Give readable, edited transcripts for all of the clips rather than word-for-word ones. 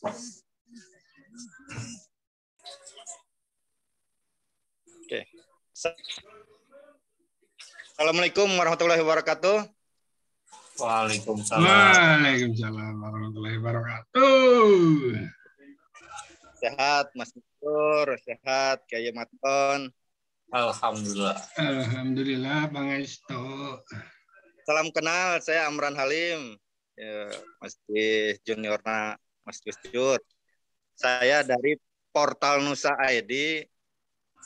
Oke. Assalamualaikum warahmatullahi wabarakatuh. Waalaikumsalam. Waalaikumsalam warahmatullahi wabarakatuh. Sehat Mas Nur, sehat Kiai Maton. Alhamdulillah. Alhamdulillah Bang Esto. Salam kenal, saya Amran Halim. Ya, masih juniorna Mas Gus Dur. Saya dari Portal Nusa ID,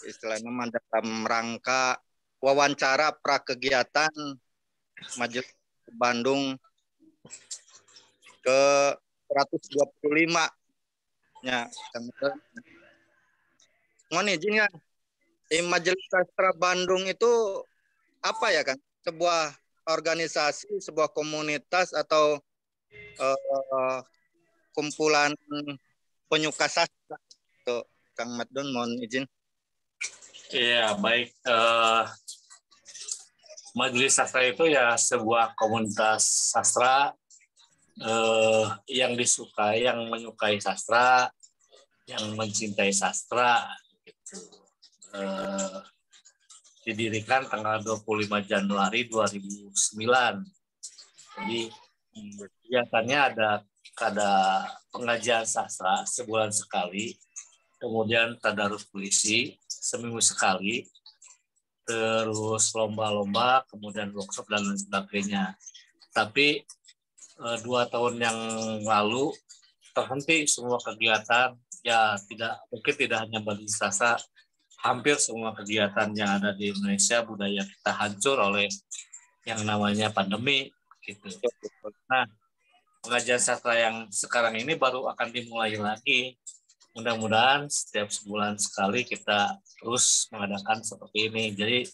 istilahnya dalam rangka wawancara prakegiatan Majelis Bandung ke 125. Ya, mohon izin ya. Majelis Sastra Bandung itu apa ya kan? Sebuah organisasi, sebuah komunitas atau kumpulan penyuka sastra. Tuh, Kang Madun mohon izin. Iya, baik. Majelis Sastra itu ya sebuah komunitas sastra yang disukai, yang menyukai sastra, yang mencintai sastra. Gitu. Didirikan tanggal 25 Januari 2009. Jadi kegiatannya ada pengajian sastra sebulan sekali, kemudian tadarus puisi seminggu sekali, terus lomba-lomba, kemudian workshop dan lain sebagainya. Tapi 2 tahun yang lalu terhenti semua kegiatan, ya tidak hanya Majelis Sastra, hampir semua kegiatan yang ada di Indonesia, budaya kita hancur oleh yang namanya pandemi gitu. Nah, pengajian sastra yang sekarang ini baru akan dimulai lagi. Mudah-mudahan setiap sebulan sekali kita terus mengadakan seperti ini. Jadi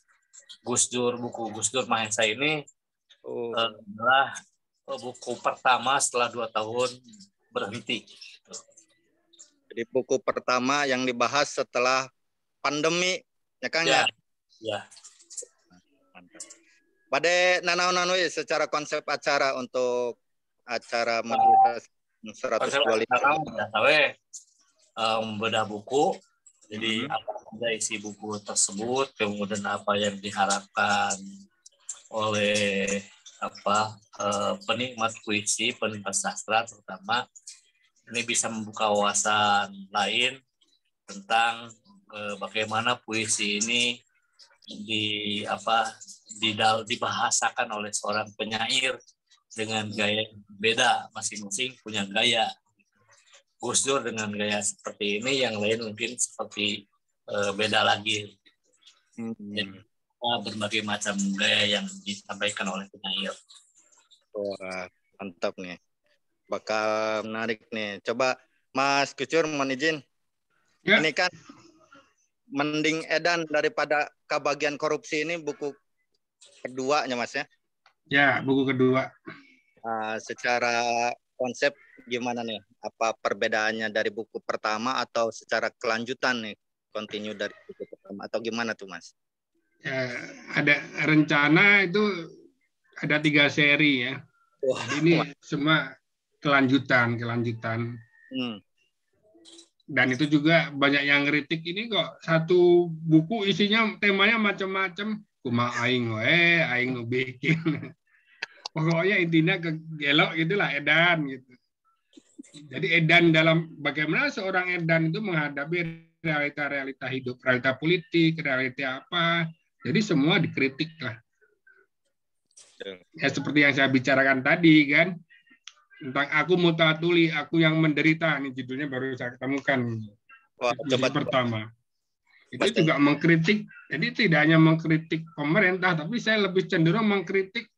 buku Gus Dur Mahesa ini adalah buku pertama setelah 2 tahun berhenti. Jadi buku pertama yang dibahas setelah pandemi, ya Kang ya? Ya. Pada nanaon secara konsep acara untuk acara Majelis 125. Membedah buku, jadi apa saja isi buku tersebut, kemudian apa yang diharapkan oleh penikmat puisi, penikmat sastra terutama, ini bisa membuka wawasan lain tentang bagaimana puisi ini dibahasakan oleh seorang penyair dengan gaya yang beda, masing-masing punya gaya. Gus Dur dengan gaya seperti ini, yang lain mungkin seperti beda lagi. Jadi, berbagai macam gaya yang disampaikan oleh penyair. Wah, mantap nih. Bakal menarik nih. Coba Mas Kucur mohon izin. Ya. Ini kan mending edan daripada kebagian korupsi, ini buku keduanya Mas ya? Ya, buku kedua. Secara konsep gimana nih? Apa perbedaannya dari buku pertama atau secara kelanjutan nih? Continue dari buku pertama atau gimana tuh Mas? Ya, ada rencana itu ada 3 seri ya. Wah, jadi ini semua kelanjutan. Dan itu juga banyak yang ngeritik, ini kok satu buku isinya temanya macam-macam. Kumaha aing nu bikin. Pokoknya intinya gelok gitulah, edan gitu. Jadi edan dalam bagaimana seorang edan itu menghadapi realita-realita hidup, realita politik, realita apa. Jadi semua dikritik lah. Ya seperti yang saya bicarakan tadi kan, tentang aku mutatuli, aku yang menderita, ini judulnya baru saya ketemukan. Coba pertama. Itu juga mengkritik, jadi tidak hanya mengkritik pemerintah, tapi saya lebih cenderung mengkritik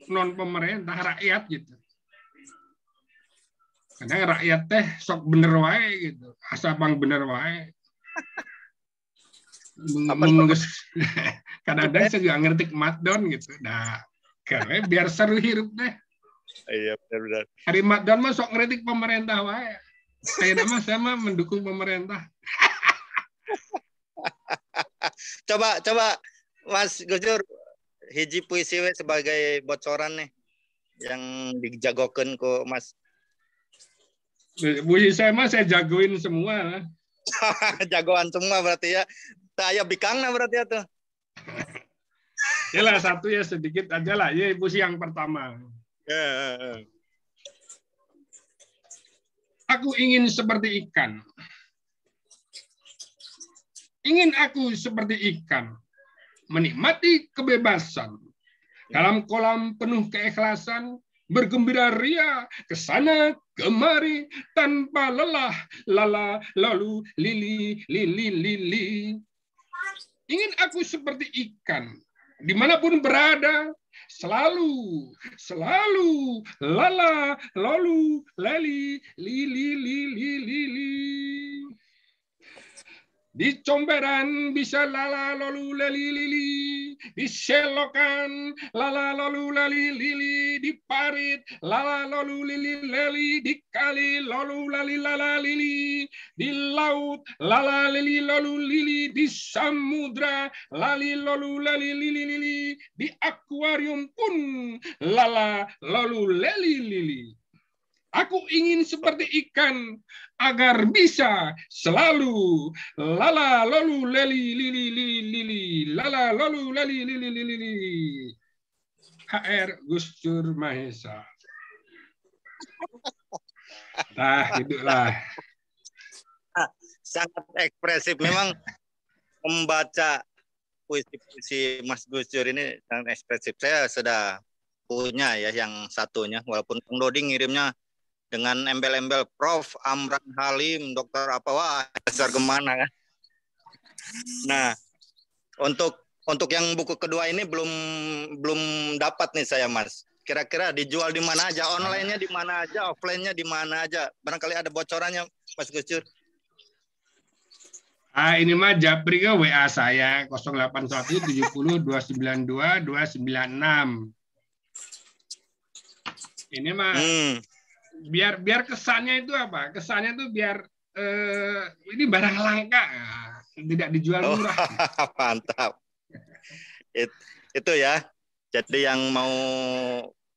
non pemerintah, rakyat gitu. Kadang rakyat teh sok bener wae gitu, asa bang bener wae. Kadang-kadang saya juga ngerti Madon gitu. Nah, biar seru hirup deh. Iya benar-benar. Hari Madon mah sok ngeritik pemerintah wae. Saya mah mendukung pemerintah. Coba Mas Gusdur, hiji puisi we sebagai bocoran nih yang dijagokeun ku Mas. Puisi saya mah saya jagoin semua. Jagoan semua berarti ya. Saya bikangna berarti ya tuh. Ya lah satu ya sedikit aja lah. Ya puisi yang pertama. Aku ingin seperti ikan. Ingin aku seperti ikan. Menikmati kebebasan. Dalam kolam penuh keikhlasan. Bergembira ria ke sana kemari tanpa lelah, lala lalu lili lili lili. Ingin aku seperti ikan dimanapun berada, selalu lala lalu lali lili lili lili. Di comberan bisa lala lalu lali lili, di selokan lala lalu lali lili, di parit lala lalu lili lali, di kali lalu lali lala lili, di laut lala lili lalu lili, di samudra lali lalu lali lili lili, di akuarium pun lala lalu lali lili. Aku ingin seperti ikan agar bisa selalu lala lalu leli lili lili lili lala lalu leli lili lili lili. HR Gus Dur Mahesa. Nah, gitulah. Sangat ekspresif. Memang membaca puisi-puisi Mas Gus Dur ini sangat ekspresif. Saya sudah punya ya yang satunya, walaupun Bang Dodi ngirimnya dengan embel-embel Prof. Amran Halim, Dokter apa, wah, dasar kemana kan. Nah, untuk yang buku kedua ini belum dapat nih saya, Mas. Kira-kira dijual di mana aja, online-nya di mana aja, offline-nya di mana aja. Barangkali ada bocorannya, Mas Gus Dur. Ini mah japri ke WA saya 081 70 292 296. Ini mah biar kesannya itu apa? Kesannya itu biar ini barang langka, tidak dijual murah. Mantap. Itu ya. Jadi yang mau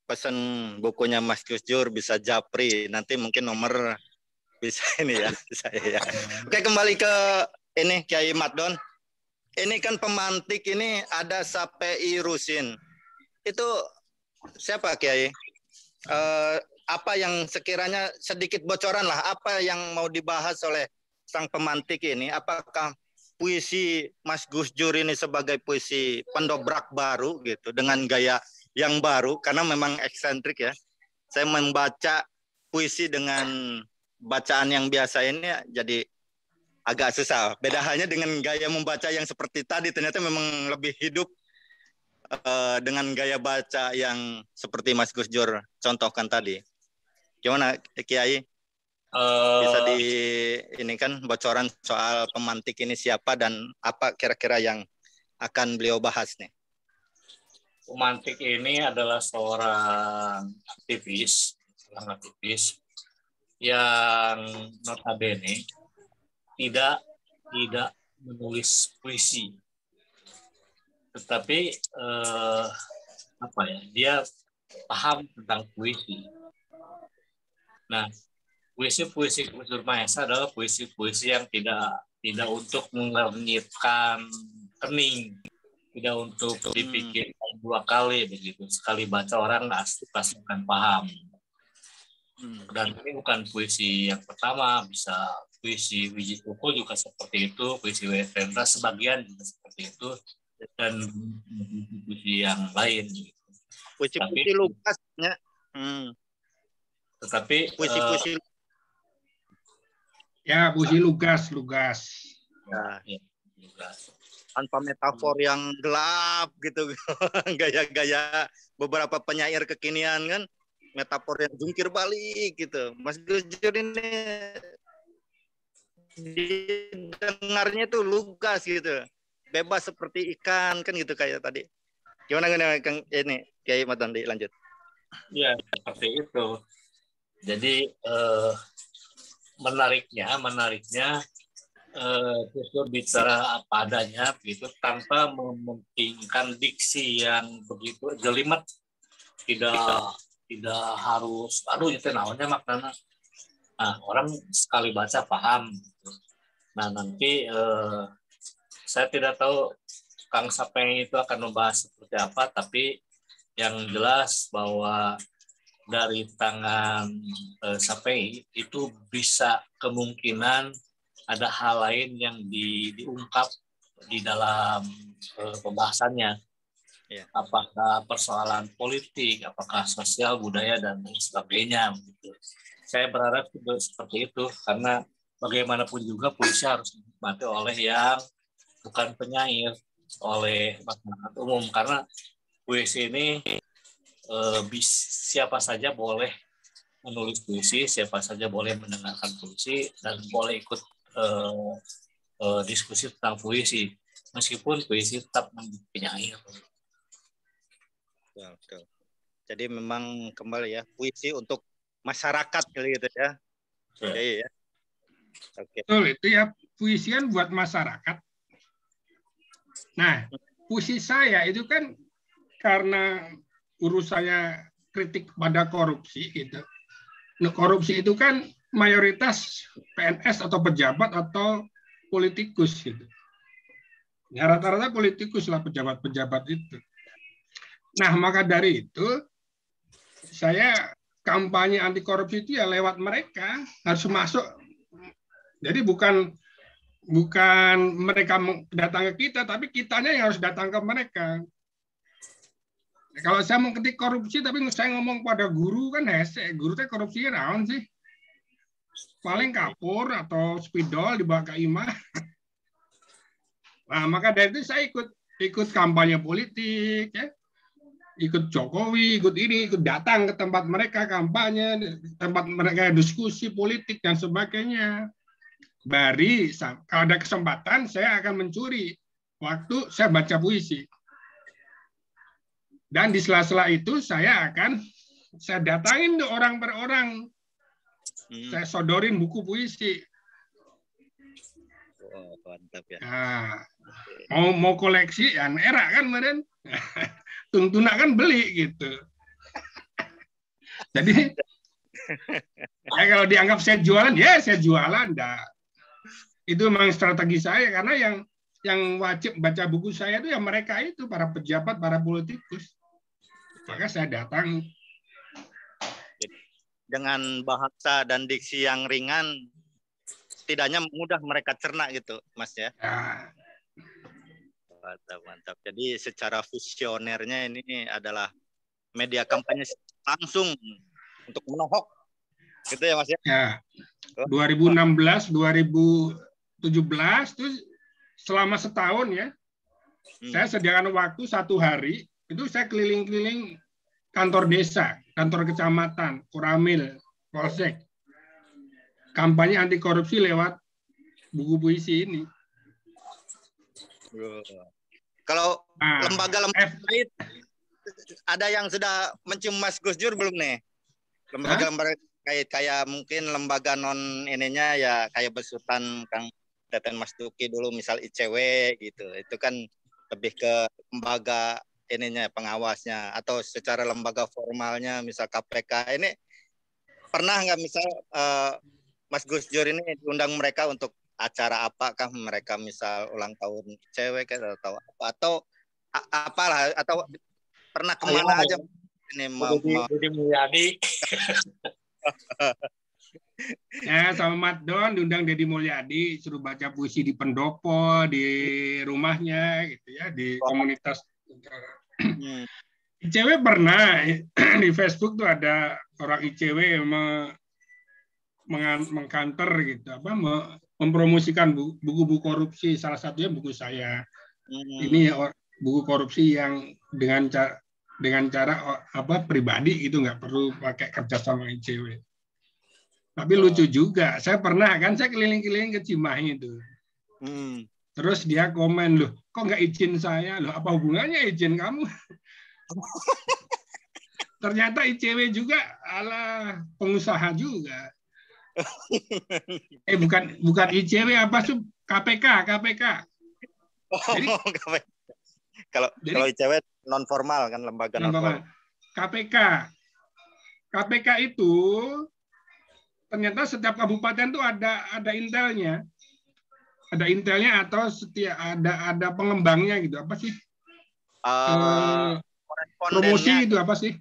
pesan bukunya Mas Gus Dur bisa japri. Nanti mungkin nomor bisa ini ya. Saya. Oke, kembali ke ini Kiai Madon. Ini kan pemantik ini ada Sapei Rusin. Itu siapa Kiai? Apa yang sekiranya sedikit bocoran lah, apa yang mau dibahas oleh sang pemantik ini? Apakah puisi Mas Gus Dur ini sebagai puisi pendobrak baru gitu dengan gaya yang baru, karena memang eksentrik ya. Saya membaca puisi dengan bacaan yang biasa ini jadi agak susah. Beda halnya dengan gaya membaca yang seperti tadi, ternyata memang lebih hidup dengan gaya baca yang seperti Mas Gus Dur contohkan tadi. Gimana Kiai? Bisa ini kan bocoran soal pemantik ini siapa dan apa kira-kira yang akan beliau bahas nih? Pemantik ini adalah seorang aktivis yang notabene tidak menulis puisi, tetapi dia paham tentang puisi. Nah, puisi-puisi Gus Dur Mahesa adalah puisi-puisi yang tidak untuk mengernyitkan kening, tidak untuk dipikirkan dua kali begitu. Sekali baca orang pasti akan paham. Dan ini bukan puisi yang pertama, bisa puisi Wiji Tuko juga seperti itu, puisi W.F. Rendra sebagian juga seperti itu, dan puisi yang lain. Puisi-puisi Lukasnya. Tetapi puisi-puisi puisi Lugas. Ya, tanpa metafor yang gelap gitu. Gaya-gaya beberapa penyair kekinian kan, metafor yang jungkir balik gitu. Mas Gus Dur ini dengarnya tuh lugas gitu. Bebas seperti ikan kan gitu kayak tadi. Gimana Kang ini Kiai Madandi, lanjut. Ya, seperti itu. Jadi menariknya Gus Dur bicara apa adanya begitu, tanpa mementingkan diksi yang begitu jelimet, tidak harus itu naonnya maknanya Nah, orang sekali baca paham. Nah, nanti saya tidak tahu Kang Sapeng itu akan membahas seperti apa, tapi yang jelas bahwa dari tangan Sapeng itu bisa kemungkinan ada hal lain yang diungkap di dalam pembahasannya. Ya. Apakah persoalan politik, apakah sosial, budaya, dan lain sebagainya. Gitu. Saya berharap seperti itu, karena bagaimanapun juga puisi harus dinikmati oleh yang bukan penyair, oleh masyarakat umum, karena puisi ini siapa saja boleh menulis puisi, siapa saja boleh mendengarkan puisi, dan boleh ikut diskusi tentang puisi, meskipun puisi tetap menjadi penyair. Betul. Jadi memang kembali ya, puisi untuk masyarakat gitu ya. Oke ya. Oke. Betul, itu ya, puisi kan buat masyarakat. Nah, puisi saya itu kan karena urusannya kritik pada korupsi gitu. Nah, korupsi itu kan mayoritas PNS atau pejabat atau politikus gitu. Ya, rata-rata politikus lah pejabat-pejabat itu. Nah, maka dari itu saya kampanye anti korupsi itu ya lewat mereka, harus masuk. Jadi bukan mereka datang ke kita, tapi kitanya yang harus datang ke mereka. Kalau saya mau ketik korupsi, tapi saya ngomong pada guru kan hese, guru teh korupsinya naon sih? Paling kapur atau spidol dibawa ke imah. Nah, maka dari itu saya ikut kampanye politik, ya. Ikut Jokowi, ikut ini, ikut datang ke tempat mereka kampanye, tempat mereka diskusi politik dan sebagainya. Kalau ada kesempatan saya akan mencuri waktu saya baca puisi. Dan di sela-sela itu saya datangin orang per orang. Saya sodorin buku puisi. Oh, mantap ya. Nah, mau koleksi ya era kan kemarin. Tungtuna kan beli gitu. Jadi ya kalau dianggap saya jualan, ya saya jualan. Itu memang strategi saya, karena yang wajib baca buku saya itu ya mereka itu, para pejabat, para politikus. Maka saya datang. Dengan bahasa dan diksi yang ringan, setidaknya mudah mereka cerna gitu, Mas ya. Mantap. Jadi secara visionernya ini adalah media kampanye langsung untuk menohok, gitu ya Mas ya. Ya. 2016, 2017 itu selama setahun ya, saya sediakan waktu 1 hari itu saya keliling-keliling kantor desa, kantor kecamatan, Koramil, Polsek, kampanye anti korupsi lewat buku puisi ini. Kalau lembaga-lembaga lain ada yang sudah mencium Mas Gus Dur belum nih? Lembaga-lembaga kayak mungkin lembaga non ininya ya kayak Besutan Kang Teten Mas Duki dulu, misal ICW gitu. Itu kan lebih ke lembaga ininya pengawasnya, atau secara lembaga formalnya misal KPK. Ini pernah nggak misal Mas Gus Dur ini diundang mereka untuk acara apakah mereka misal ulang tahun cewek atau apalah, atau pernah kemana aja ini Deddy Mulyadi. Ya, sama Mat Don diundang Deddy Mulyadi, suruh baca puisi di pendopo, di rumahnya gitu ya, di komunitas. ICW pernah di Facebook tuh ada orang ICW mengkanter gitu, mempromosikan buku-buku korupsi, salah satunya buku saya. Ini buku korupsi yang dengan cara pribadi itu, nggak perlu pakai kerja sama ICW. Tapi lucu juga, saya keliling-keliling ke Cimahi itu. Terus dia komen, loh kok nggak izin saya, loh apa hubungannya izin kamu? Ternyata ICW juga pengusaha juga. Bukan ICW, KPK. Jadi, kalau ICW non formal kan, lembaga non formal. KPK itu ternyata setiap kabupaten tuh ada intelnya. Ada intelnya atau ada pengembangnya gitu. Apa sih? Promosi itu apa sih?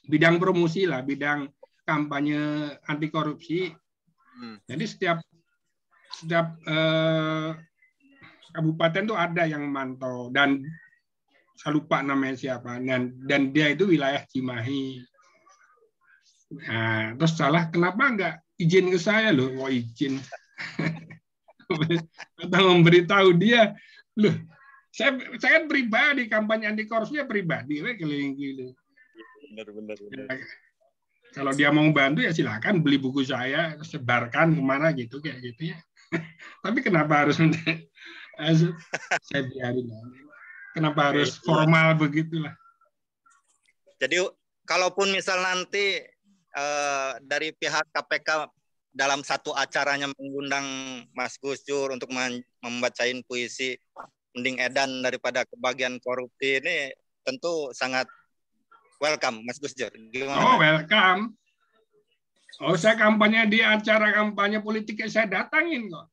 Bidang promosi lah, bidang kampanye anti korupsi. Jadi setiap kabupaten tuh ada yang mantau, dan saya lupa namanya siapa, dan dia itu wilayah Cimahi. Nah, terus salah kenapa nggak izin ke saya loh? Mau izin atau memberitahu dia loh. Saya kan pribadi, kampanye anti korupsinya pribadi, keliling-keliling. Benar. Ya, kalau dia mau bantu ya silakan beli buku saya, sebarkan kemana gitu kayak gitu ya. Tapi kenapa harus saya biarin? Kenapa harus formal begitulah? Jadi kalaupun misal nanti dari pihak KPK dalam satu acaranya mengundang Mas Gus Dur untuk membacain puisi Mending Edan daripada Kebahagiaan Korupsi, ini tentu sangat welcome, Mas Gus Dur. Gimana? Oh, welcome. Oh, saya kampanye di acara kampanye politik saya datangin kok.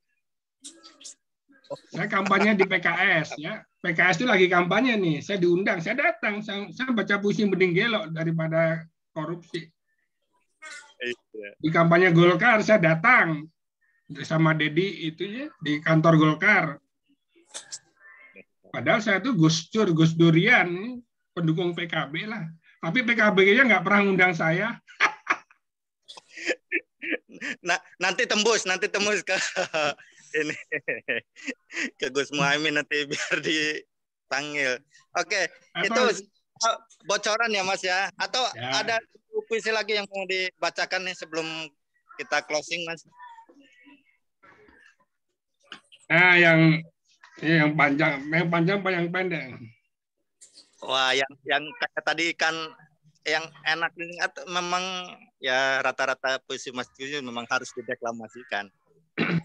Saya kampanye di PKS ya. PKS itu lagi kampanye nih. Saya diundang, saya datang. Saya baca puisi Mending Gelok daripada korupsi. Di kampanye Golkar saya datang sama Dedi itu ya di kantor Golkar. Padahal saya tuh Gus Durian, pendukung PKB lah. Tapi PKB-nya nggak pernah ngundang saya. Nah, nanti tembus ke ini ke Gus Muhaimin nanti biar dipanggil. Oke, itu bocoran ya Mas ya. Atau ya, ada puisi lagi yang mau dibacakan nih sebelum kita closing, Mas? Nah, yang panjang apa yang pendek? Wah, yang kayak tadi kan yang enak ini memang ya rata-rata puisi Mas Gus memang harus dideklamasikan.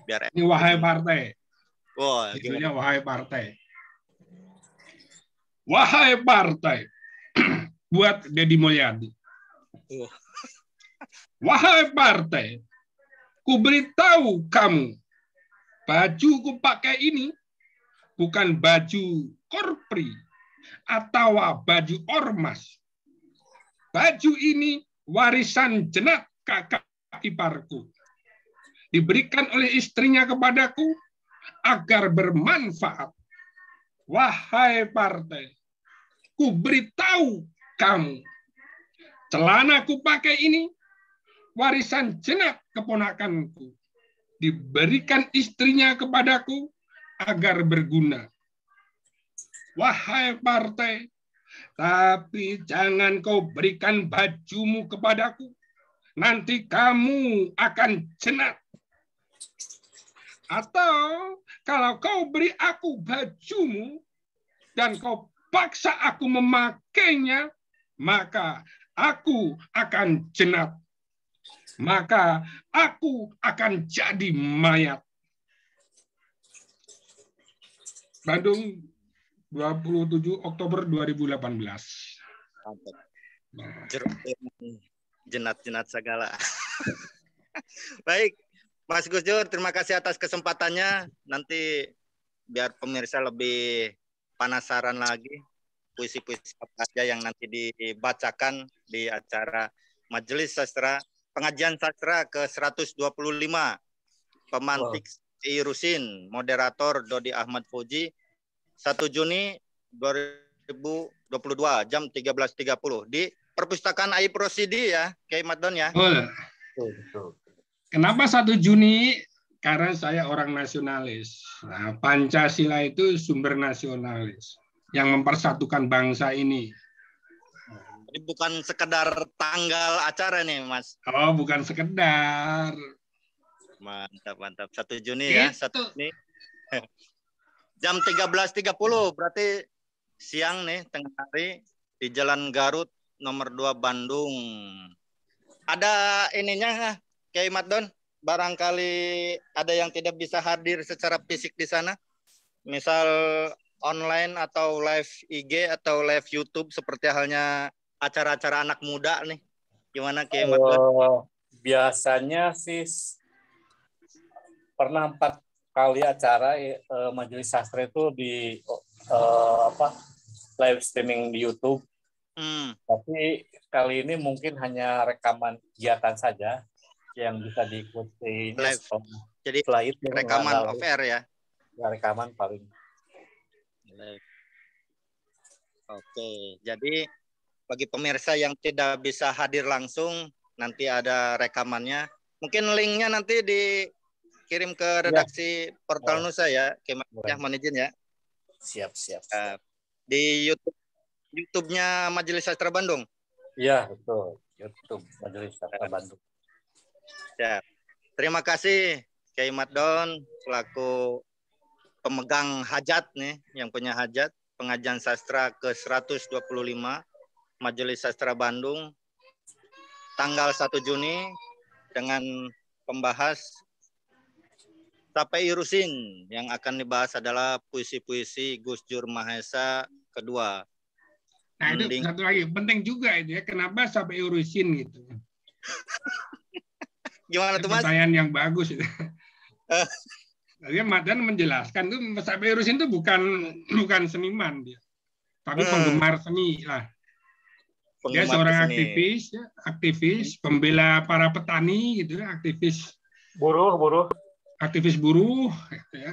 Biar ini Wahai Partai. Wah, judulnya Wahai Partai. Wahai Partai. Buat Deddy Mulyadi. Wahai Partai, ku beritahu kamu, baju ku pakai ini bukan baju korpri atau baju ormas. Baju ini warisan jenat kakak iparku. Diberikan oleh istrinya kepadaku agar bermanfaat. Wahai Partai, ku beritahu kamu, celana ku pakai ini warisan jenat keponakanku. Diberikan istrinya kepadaku agar berguna. Wahai Partai, tapi jangan kau berikan bajumu kepadaku. Nanti kamu akan jenat. Atau kalau kau beri aku bajumu dan kau paksa aku memakainya, maka aku akan jenat. Maka aku akan jadi mayat. Bandung, 27 Oktober 2018. Jenat-jenat segala. Baik, Mas Gus Dur, terima kasih atas kesempatannya. Nanti biar pemirsa lebih penasaran lagi puisi-puisi apa saja yang nanti dibacakan di acara Majelis Sastra, Pengajian Sastra ke-125. Pemantik Rusin, moderator Dodi Ahmad Fuji, 1 Juni 2022 jam 13.30 di Perpustakaan Aib Rosidi ya, Kiai Madon ya. Betul. Kenapa 1 Juni? Karena saya orang nasionalis. Nah, Pancasila itu sumber nasionalis yang mempersatukan bangsa ini. Jadi bukan sekedar tanggal acara nih, Mas. Oh, bukan sekedar. Mantap. 1 Juni ya, 1 Juni. Jam 13.30 berarti siang nih, tengah hari di Jalan Garut nomor 2 Bandung. Ada ininya Kiai Madon, barangkali ada yang tidak bisa hadir secara fisik di sana. Misal online atau live IG atau live YouTube seperti halnya acara-acara anak muda nih. Gimana Kiai Madon? Biasanya sih pernah 4 kali acara Majelis Sastra itu di live streaming di YouTube. Tapi kali ini mungkin hanya rekaman kegiatan saja yang bisa diikuti live. Jadi itu rekaman off air ya? Ya, rekaman paling. Live. Oke, jadi bagi pemirsa yang tidak bisa hadir langsung, nanti ada rekamannya. Mungkin linknya nanti dikirim ke redaksi Portal Nusa ya, mohon izin ya. Siap. Di YouTube-nya Majelis Sastra Bandung. Iya, betul. YouTube Majelis Sastra Bandung. Ya. Terima kasih Kiai Madon selaku pemegang hajat nih, yang punya hajat pengajian sastra ke-125 Majelis Sastra Bandung tanggal 1 Juni dengan pembahas Sapai Rusin. Yang akan dibahas adalah puisi-puisi Gus Dur Mahesa kedua. Nah, itu satu lagi penting juga itu ya, kenapa Sapai Rusin gitu. Gimana tuh Mas? Pertanyaan yang bagus itu. Tadi Madan menjelaskan tuh Sapai Rusin itu bukan seniman dia, tapi penggemar seni lah. Dia seorang aktivis, pembela para petani gitu, aktivis buruh, ya.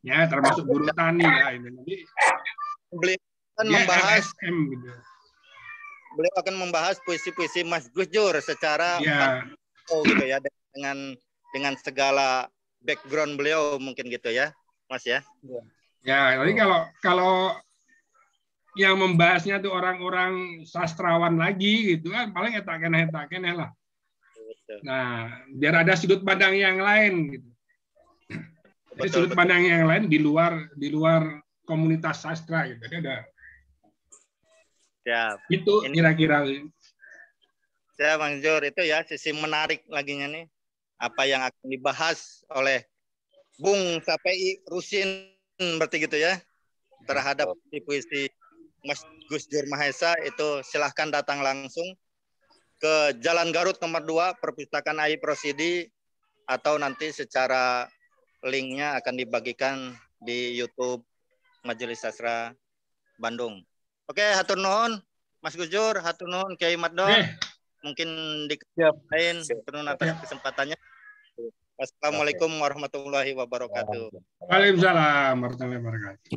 Ya termasuk buruh tani lah ini. Jadi beliau akan membahas LSM, gitu. Beliau akan membahas puisi-puisi Mas Gus Dur secara gitu ya, dengan segala background beliau mungkin gitu ya, Mas ya. Ya, jadi kalau yang membahasnya tuh orang-orang sastrawan lagi gitu kan, paling etak-enak lah. Nah, biar ada sudut pandang yang lain gitu. Jadi sudut pandang yang lain di luar komunitas sastra gitu. Jadi ada. Ya. Itu kira-kira. Ya, Bang Jor, itu ya sisi menarik laginya nih. Apa yang akan dibahas oleh Bung Sapai Rusin berarti gitu ya. Terhadap puisi Mas Gus Dur Mahesa itu silahkan datang langsung ke Jalan Garut nomor 2 Perpustakaan AI Prosidi, atau nanti secara linknya akan dibagikan di YouTube Majelis Sastra Bandung. Oke, hatur nuhun Mas Gus Dur, hatur nuhun Kiai Madon. Mungkin di lain penuh atas kesempatannya. Wassalamualaikum warahmatullahi wabarakatuh. Waalaikumsalam warahmatullahi wabarakatuh.